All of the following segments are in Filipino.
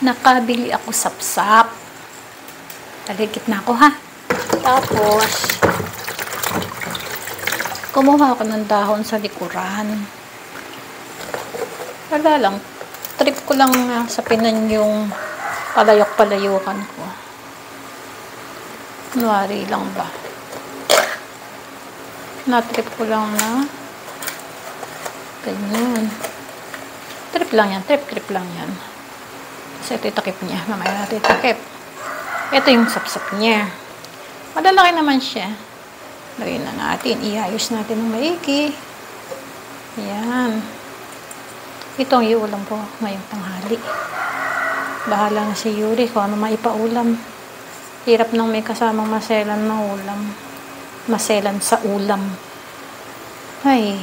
Nakabili ako sapsap. Taligit na ako, ha? Tapos, kumuha ako ng dahon sa likuran. Wala lang. Trip ko lang sa Pinan yung palayok-palayukan ko. Kunwari lang ba? Na-trip ko lang na ganyan. Trip lang yan. Trip lang yan. Kasi ito itakip niya. Mamaya natin itakip. Ito yung sapsap niya. Malalaki naman siya. Lagyan na natin. Iayos natin ng maigi. Yan. Ito ang iulam ko ngayong tanghali. Bahala na si Yuri kung ano maipaulam. Hirap nang may kasamang maselan na ulam. Maselan sa ulam. Ay.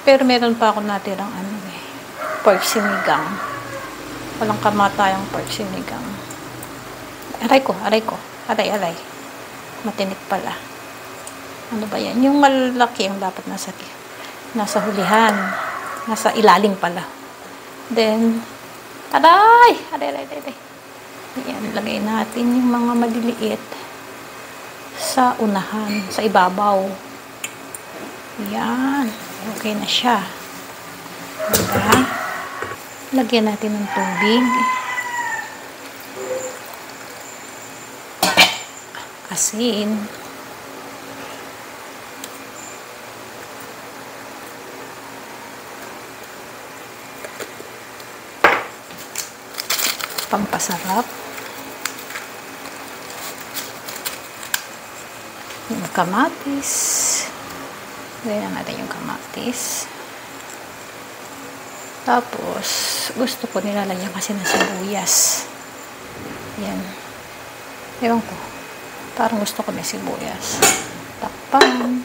Pero meron pa ako natirang pork sinigang. Walang kamatayang pork sinigang. Aray ko. Aray. Matinik pala. Ano ba yan? Yung malaki ang dapat nasa hulihan. Nasa ilalim pala. Then, aray! Yan, lagay natin yung mga maliliit sa unahan, sa ibabaw. Yan. Okay na siya. Diba? Lagyan natin ng tubig. Asin. Pampasarap. Yung kamatis. Lagyan natin yung kamatis. Tapos, gusto ko nilalagyan kasi ng sibuyas. Yan. Ewan ko. Parang gusto ko may sibuyas. Takpan.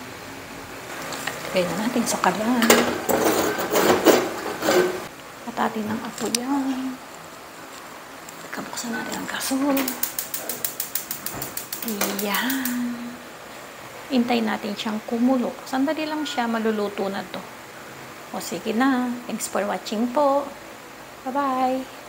Lagyan natin sa kalan. Patatin ng apo yan. Kabuksan natin ang gasol. Yan. Hintayin natin siyang kumulo. Sandali lang siya, maluluto na to. O sige na. Thanks for watching po. Bye-bye.